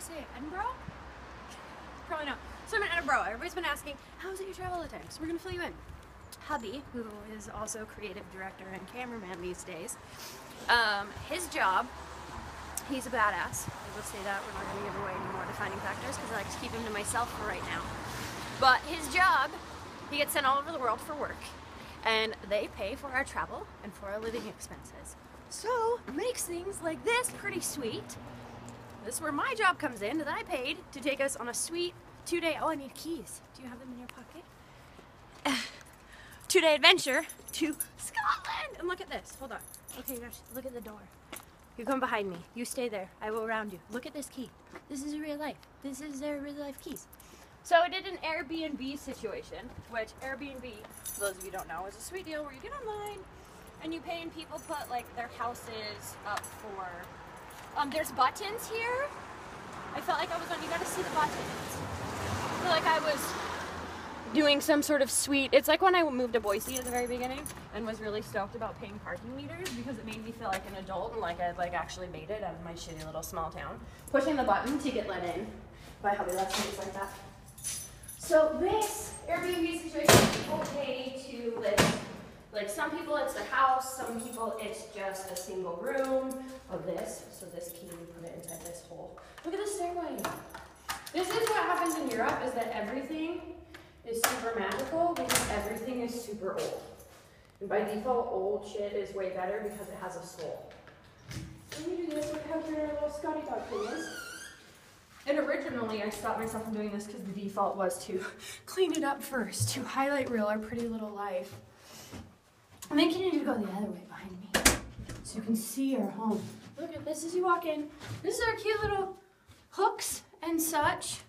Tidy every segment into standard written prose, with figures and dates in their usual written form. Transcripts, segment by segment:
say it? Edinburgh? Probably not. So I'm in Edinburgh. Everybody's been asking, how is it you travel all the time? So we're gonna fill you in. Hubby, who is also creative director and cameraman these days, his job, he's a badass. I will say that. We're not gonna give away any more defining factors because I like to keep him to myself for right now. But his job, he gets sent all over the world for work, and they pay for our travel and for our living expenses. So it makes things like this pretty sweet. This is where my job comes in, that I paid to take us on a sweet 2-day, oh, I need keys. Do you have them in your pocket? 2-day adventure to Scotland. And look at this, hold on. Okay, gosh, look at the door. You come behind me, you stay there, I will round you. Look at this key. This is real life. This is their real life keys. So I did an Airbnb situation, which Airbnb, for those of you who don't know, is a sweet deal where you get online and you pay and people put like their houses up for, there's buttons here. I felt like I was on, you gotta see the buttons. I feel like I was doing some sort of sweet, it's like when I moved to Boise at the very beginning and was really stoked about paying parking meters because it made me feel like an adult and like I'd like actually made it out of my shitty little small town. Pushing the button to get let in by hubby, that's things like that. So this Airbnb situation, people pay to live. Like some people it's their house, some people it's just a single room of this. So this key, we put it inside this hole. Look at the stairway. This is what happens in Europe, is that everything is super magical because everything is super old. And by default, old shit is way better because it has a soul. Let me do this, look how good our little Scotty dog thing is. And originally, I stopped myself from doing this because the default was to clean it up first, to highlight reel our pretty little life. And then continue to go the other way behind me, so you can see our home. Look at this as you walk in. This is our cute little hooks and such.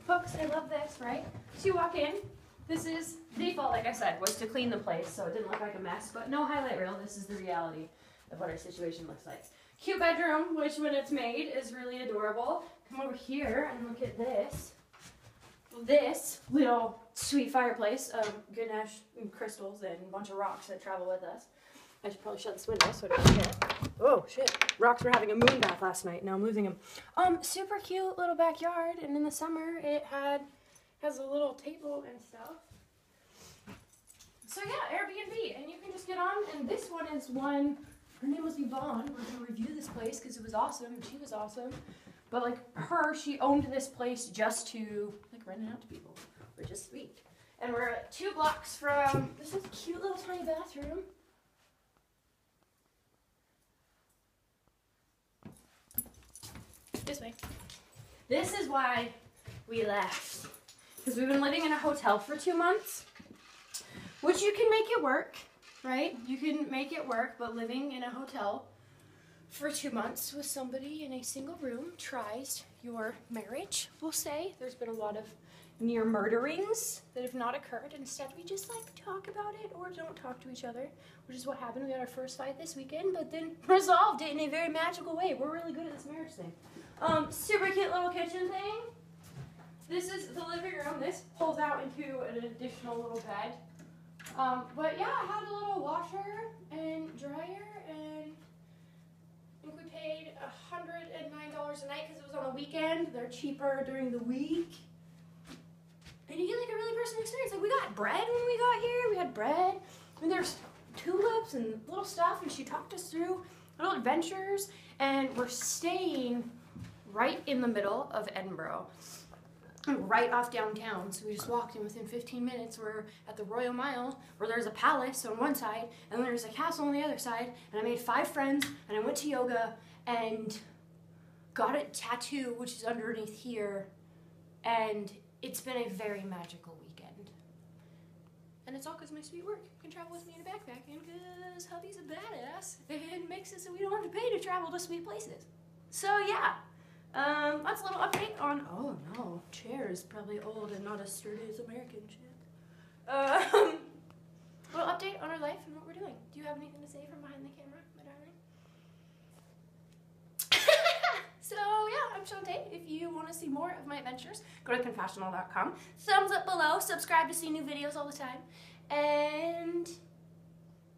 Hooks, I love this, right? So you walk in, this is, default, like I said, was to clean the place, so it didn't look like a mess, but no highlight reel, this is the reality of what our situation looks like. Cute bedroom, which when it's made is really adorable. Come over here and look at this. This little sweet fireplace of Ganesh and crystals and a bunch of rocks that travel with us. I should probably shut this window so it doesn't hit. Oh shit, rocks were having a moon bath last night, now I'm losing them. Super cute little backyard, and in the summer it has a little table and stuff. So yeah, Airbnb, and you can just get on, and this one is one, her name was Yvonne. We're gonna review this place because it was awesome, and she was awesome. But like her, she owned this place just to like rent it out to people, which is sweet. And we're 2 blocks from, this is a cute little tiny bathroom. This way. This is why we left. Because we've been living in a hotel for 2 months, which you can make it work, right? You can make it work, but living in a hotel for 2 months with somebody in a single room tries your marriage, we'll say. There's been a lot of near murderings that have not occurred. Instead, we just like talk about it or don't talk to each other, which is what happened. We had our first fight this weekend, but then resolved it in a very magical way. We're really good at this marriage thing. Super cute little kitchen thing. This is the living room. This pulls out into an additional little bed. But yeah, I had a little washer and dryer, and I think we paid $109 a night because it was on a weekend. They're cheaper during the week. And you get like a really personal experience. Like we got bread when we got here. We had bread. And there's tulips and little stuff. And she talked us through little adventures. And we're staying right in the middle of Edinburgh. Right off downtown. So we just walked in within 15 minutes. We're at the Royal Mile, where there's a palace on one side, and then there's a castle on the other side. And I made 5 friends, and I went to yoga, and got a tattoo, which is underneath here. And it's been a very magical weekend. And it's all because of my sweet work. You can travel with me in a backpack, and because hubby's a badass, it makes it so we don't have to pay to travel to sweet places. So yeah. That's a little update on, oh no, chair is probably old and not as sturdy as American shit. A little update on our life and what we're doing. Do you have anything to say from behind the camera, my darling? So yeah, I'm Shante. If you want to see more of my adventures, go to confessional.com. Thumbs up below, subscribe to see new videos all the time. And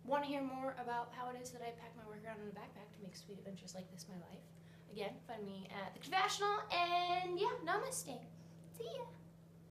want to hear more about how it is that I pack my work around in a backpack to make sweet adventures like this my life? Again, find me at the Confessional, and yeah, namaste. See ya.